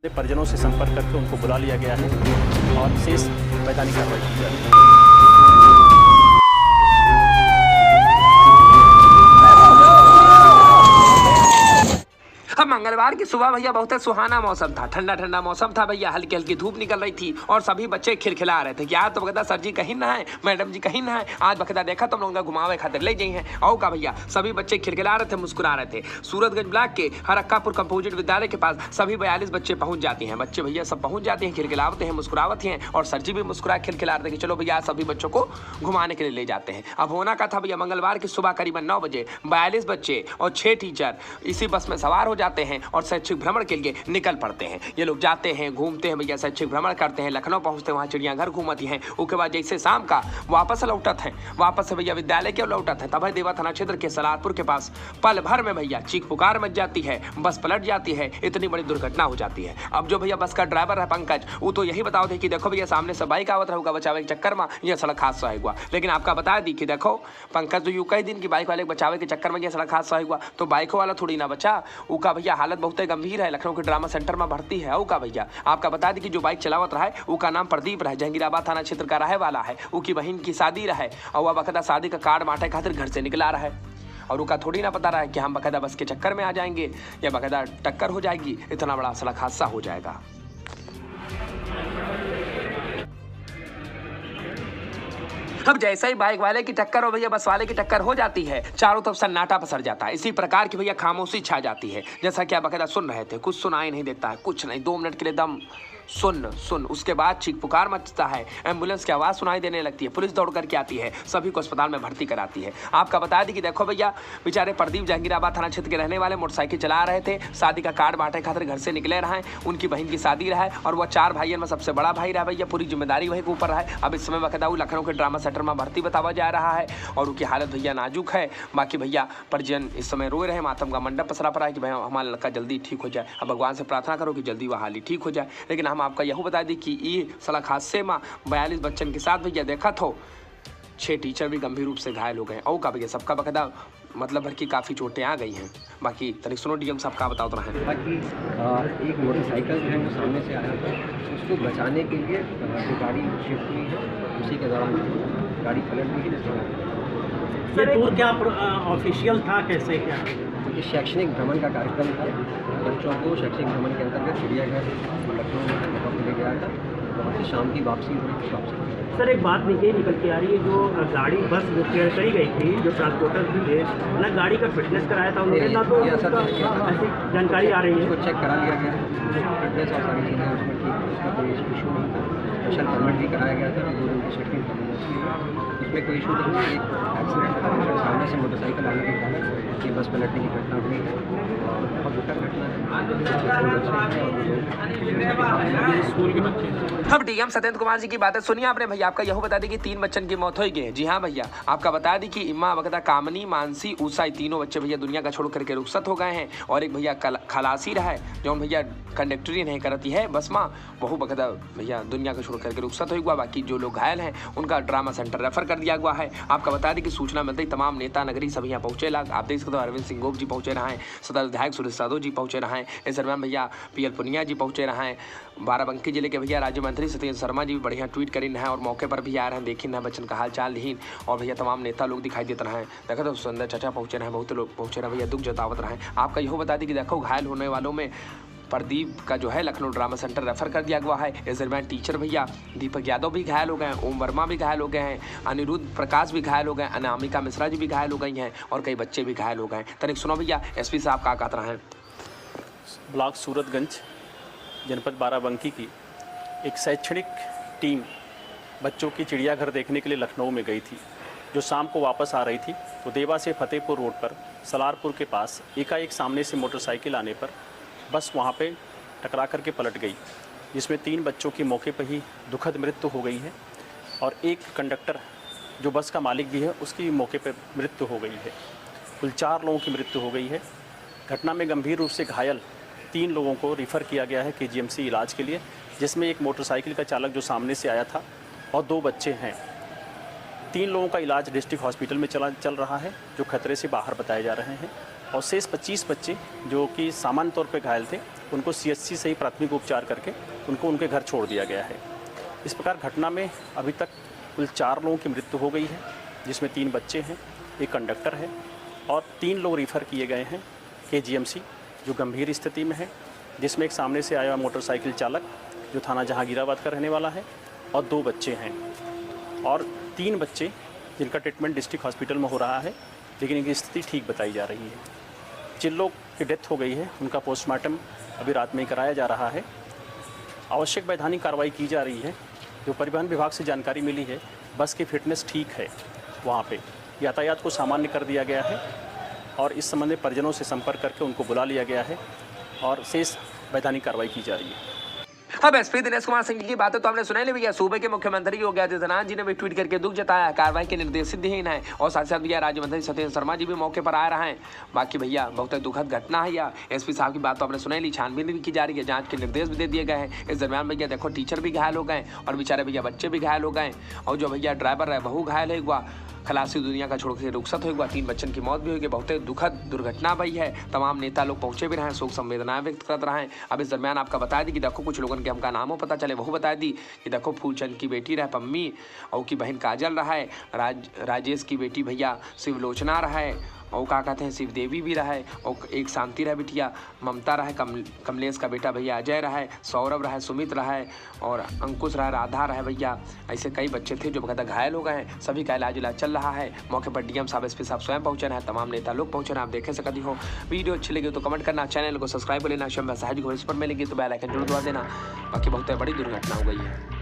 परिजनों से संपर्क करके उनको बुला लिया गया है और शेष वैधानिक कार्रवाई की जा रही है। अब मंगलवार की सुबह भैया बहुत ही सुहाना मौसम था, ठंडा ठंडा मौसम था भैया, हल्की हल्की धूप निकल रही थी और सभी बच्चे खिलखिला रहे थे कि यार तो बकदा सर जी कहीं ना है, मैडम जी कहीं ना है, आज बकदा देखा तो हम लोगों का घुमावे खातिर ले जाए हैं। आओ का भैया सभी बच्चे खिलखिला रहे थे, मुस्कुरा रहे थे। सूरतगंज ब्लॉक के हरक्कापुर कंपोजिट विद्यालय के पास सभी 42 बच्चे पहुंच जाते हैं। बच्चे भैया सब पहुंच जाते हैं, खिलखिलावते हैं, मुस्कुरावते हैं और सर जी भी मुस्कुरा खिलखिला रहे थे कि चलो भैया सभी बच्चों को घुमाने के लिए ले जाते हैं। अब होना का था भैया मंगलवार की सुबह करीबन 9 बजे 42 बच्चे और 6 टीचर इसी बस में सवार हो जाते हैं और शैक्षिक भ्रमण के लिए निकल पड़ते हैं। ये लोग जाते हैं, घूमते हैं भैया, शैक्षिक भ्रमण करते हैं, लखनऊ पहुंचते हैं, वहाँ चिड़ियाघर घूमती हैं। उसके बाद जैसे शाम का वापस लौटत हैं, वापस से भैया विद्यालय के लौटत है, तब देवा थाना क्षेत्र के सलारपुर के पास पल भर में भैया चीख पुकार मच जाती है, बस पलट जाती है, इतनी बड़ी दुर्घटना हो जाती है। अब जो भैया बस का ड्राइवर है पंकज, वो तो यही बताओ थे कि देखो भैया सामने से बाइक आवत रहेगा बचावे के चक्कर में यह सड़क हादसा हुआ। लेकिन आपका बता दी कि देखो पंकज तो यूं कई दिन की बाइक वाले बचावे के चक्कर में यह सड़क हादसा हुआ, तो बाइक वाला थोड़ी ना बचा, उसका भैया हालत बहुत गंभीर है, लखनऊ के ड्रामा सेंटर में भर्ती है। का भैया आपका बता दी कि जो बाइक चलावत रहा है उसका नाम प्रदीप रहा, जहांगीराबाद थाना क्षेत्र का रहे वाला है, उसकी बहन की शादी रहे और वह बकायदा शादी का कार्ड बांटे खातिर घर से निकला रहा है और उसका थोड़ी ना पता रहा है कि हम बकायदा बस के चक्कर में आ जाएंगे या बकायदा टक्कर हो जाएगी, इतना बड़ा सड़क हादसा हो जाएगा। अब जैसे ही बाइक वाले की टक्कर और भैया बस वाले की टक्कर हो जाती है, चारों तरफ सन्नाटा पसर जाता है, इसी प्रकार की भैया खामोशी छा जाती है। जैसा कि आप बकायदा सुन रहे थे, कुछ सुनाई नहीं देता है, कुछ नहीं, 2 मिनट के लिए दम सुन। उसके बाद चीख पुकार मचता है, एम्बुलेंस की आवाज़ सुनाई देने लगती है, पुलिस दौड़ करके आती है, सभी को अस्पताल में भर्ती कराती है। आपका बता दी कि देखो भैया बेचारे प्रदीप जहांगीराबाद थाना क्षेत्र के रहने वाले, मोटरसाइकिल चला रहे थे, शादी का कार्ड बांटे खातिर घर से निकले रहे, उनकी बहन की शादी रहा और वह 4 भाइयों में सबसे बड़ा भाई रहा भैया, पूरी जिम्मेदारी वही के ऊपर है। अब इस समय बकायदा लखनऊ के ड्रामा सेंटर में भर्ती बतावा जा रहा है और उनकी हालत भैया नाजुक है। बाकी भैया परिजन इस समय रोए रहे, मातम का मंडप पसरा पड़ा है कि भैया हमारा लड़का जल्दी ठीक हो जाए। अब भगवान से प्रार्थना करो कि जल्दी वह हाली ठीक हो जाए। लेकिन हम आपका यह बता दी कि ये सड़क हादसे में 42 बच्चन के साथ भैया देखा तो 6 टीचर भी गंभीर रूप से घायल हो गए और का भैया सबका बकायदा मतलब भर की काफ़ी चोटें आ गई हैं। बाकी तनिक सुनो डीएम साहब का बताओ रहे हैं। बाकी एक मोटरसाइकिल जो है वो सामने से आया था, उसको बचाने के लिए जो गाड़ी शिफ्ट हुई है उसी के दौरान गाड़ी पलट गई है। ये टूर क्या ऑफिशियल था, कैसे क्या? ये शैक्षणिक भ्रमण का कार्यक्रम था, बच्चों को शैक्षणिक भ्रमण के अंतर्गत चिड़ियाघर लखनऊ में ले गया था, वहाँ से शाम की वापसी हुई वापसी। सर एक बात ये निकल के आ रही है, जो गाड़ी बस बुक करी गई थी, जो ट्रांसपोर्टर भी थे ना, गाड़ी का फिटनेस कराया था उन्होंने ना, तो ऐसी जानकारी आ रही है। उसको चेक करा लिया गया, फिटनेस और सारी चीज़ें उसमें ठीक, उसका कोई इशू नहीं था। स्पेशल परमिट भी कराया गया था, 2 दिन की शूटिंग करनी उसमें कोई इशू नहीं है। एक एक्सीडेंट था, सामने से मोटरसाइकिल आने के कारण ये बस पलटने की घटना हुई है और बहुत दुखद घटना है। स्कूल के बच्चे। अब डीएम सत्येंद्र कुमार जी की बातें सुनिए आपने भैया। आपका यह बता दी कि 3 बच्चन की मौत हो गई। जी हाँ भैया, आपका बता दी कि इम्मा बकदा कामनी, मानसी, ऊषा, तीनों बच्चे भैया दुनिया का छोड़ करके रुखसत हो गए हैं और एक भैया खलासी रहा है जो भैया कंडक्टरी नहीं करती है बस माँ, वह बकदा भैया दुनिया का छोड़ करके रुखसत हुआ। बाकी जो लोग घायल हैं उनका ड्रामा सेंटर रेफर कर दिया हुआ है। आपका बता दी कि सूचना मिलते ही तमाम नेता नगरी सभी यहाँ पहुंचे। आप देख सकते हो अरविंद सिंह गोप जी पहुंचे रहे हैं, सदर विधायक सुरेश यादव जी पहुंचे रहे हैं, इस दरम्यान भैया पीएल पुनिया जी पहुंचे रहे हैं, बाराबंकी जिले के भैया राज्य मंत्री सत्येंद्र शर्मा जी भी बढ़िया ट्वीट करी है और मौके पर भी आ रहे हैं, देखी ना बच्चन का हाल चाल लीन और भैया तमाम नेता लोग दिखाई देते रहे हैं। देखो तो सुंदर चाचा पहुंचे रहे, बहुत लोग पहुंचे रहे भैया, दुख जतावत रहे। आपका यह बता दी कि देखो घायल होने वालों में प्रदीप का जो है लखनऊ ड्रामा सेंटर रेफर कर दिया गया है। इस दरम्यान टीचर भैया दीपक यादव भी घायल हो गए हैं, ओम वर्मा भी घायल हो गए हैं, अनिरुद्ध प्रकाश भी घायल हो गए, अनामिका मिश्रा जी भी घायल हो गई हैं और कई बच्चे भी घायल हो गए। तनिक सुनो भैया एसपी साहब का कहते हैं। ब्लॉक सूरतगंज जनपद बाराबंकी की एक शैक्षणिक टीम बच्चों की चिड़ियाघर देखने के लिए लखनऊ में गई थी। जो शाम को वापस आ रही थी तो देवा से फतेहपुर रोड पर सलारपुर के पास एकाएक सामने से मोटरसाइकिल आने पर बस वहाँ पे टकरा करके पलट गई, जिसमें 3 बच्चों की मौके पर ही दुखद मृत्यु हो गई है और एक कंडक्टर जो बस का मालिक भी है उसकी मौके पर मृत्यु हो गई है। कुल 4 लोगों की मृत्यु हो गई है। घटना में गंभीर रूप से घायल 3 लोगों को रिफ़र किया गया है KGMC इलाज के लिए, जिसमें एक मोटरसाइकिल का चालक जो सामने से आया था और 2 बच्चे हैं। 3 लोगों का इलाज डिस्ट्रिक्ट हॉस्पिटल में चल रहा है जो खतरे से बाहर बताए जा रहे हैं और शेष 25 बच्चे जो कि सामान्य तौर पे घायल थे उनको CHC से ही प्राथमिक उपचार करके उनको उनके घर छोड़ दिया गया है। इस प्रकार घटना में अभी तक कुल 4 लोगों की मृत्यु हो गई है, जिसमें 3 बच्चे हैं, एक कंडक्टर है और 3 लोग रेफ़र किए गए हैं KGMC जो गंभीर स्थिति में है, जिसमें एक सामने से आया मोटरसाइकिल चालक जो थाना जहांगीराबाद का रहने वाला है और 2 बच्चे हैं और 3 बच्चे जिनका ट्रीटमेंट डिस्ट्रिक्ट हॉस्पिटल में हो रहा है, लेकिन इनकी स्थिति ठीक बताई जा रही है। जिन लोग की डेथ हो गई है उनका पोस्टमार्टम अभी रात में ही कराया जा रहा है। आवश्यक वैधानिक कार्रवाई की जा रही है। जो परिवहन विभाग से जानकारी मिली है, बस की फिटनेस ठीक है, वहाँ पे यातायात को सामान्य कर दिया गया है और इस संबंध में परिजनों से संपर्क करके उनको बुला लिया गया है और शेष वैधानिक कार्रवाई की जा रही है। अब एसपी दिनेश कुमार सिंह की बातें तो हमने सुनाई ली भैया। सूबे के मुख्यमंत्री योगी आदित्यनाथ जी ने भी ट्वीट करके दुख जताया, कार्रवाई के निर्देश सिद्धहीन है और साथ साथ भैया राज्य मंत्री सत्येंद्र शर्मा जी भी मौके पर आ रहे हैं। बाकी भैया बहुत दुखद घटना है। या एसपी साहब की बात तो हमने सुनाई ली, छानबीन भी की जा रही है, जांच के निर्देश भी दे दिए गए हैं। इस दरमियान भैया देखो टीचर भी घायल हो गए और बेचारे भैया बच्चे भी घायल हो गए और जो भैया ड्राइवर है वह घायल है हुआ, खलासी दुनिया का छोड़ के रुखसत हुआ, 3 बच्चन की मौत भी हुई। बहुत दुखद दुर्घटना भई है। तमाम नेता लोग पहुंचे भी रहे, शोक संवेदनाएं व्यक्त कर रहे हैं। अब इस दरमियान आपका बता दी कि देखो कुछ लोगों के हमका नामों पता चले, वह बता दी कि देखो फूलचंद की बेटी रहे पम्मी और की बहन काजल रहा है, राजेश की बेटी भैया शिवलोचना रहा है और क्या कहते हैं शिव देवी भी रहा है और एक शांति रहा बिटिया, ममता रहा है, कमलेश का बेटा भैया अजय रहा है, सौरभ रहा है, सुमित रहा है और अंकुश रहा, राधा रहा है भैया। ऐसे कई बच्चे थे जो बकायदा घायल हो गए हैं। सभी का इलाज चल रहा है। मौके पर डीएम साहब एसपी साहब स्वयं पहुंचे हैं, तमाम नेता लोग पहुंचे हैं। आप देखे से कभी हो। वीडियो अच्छी लगी तो कमेंट करना, चैनल को सब्सक्राइब कर लेना, शम्भा साहब को इस पर मिलेंगे तो बेल आइकन जरूर दबा देना। बाकी बहुत बड़ी दुर्घटना हो गई है।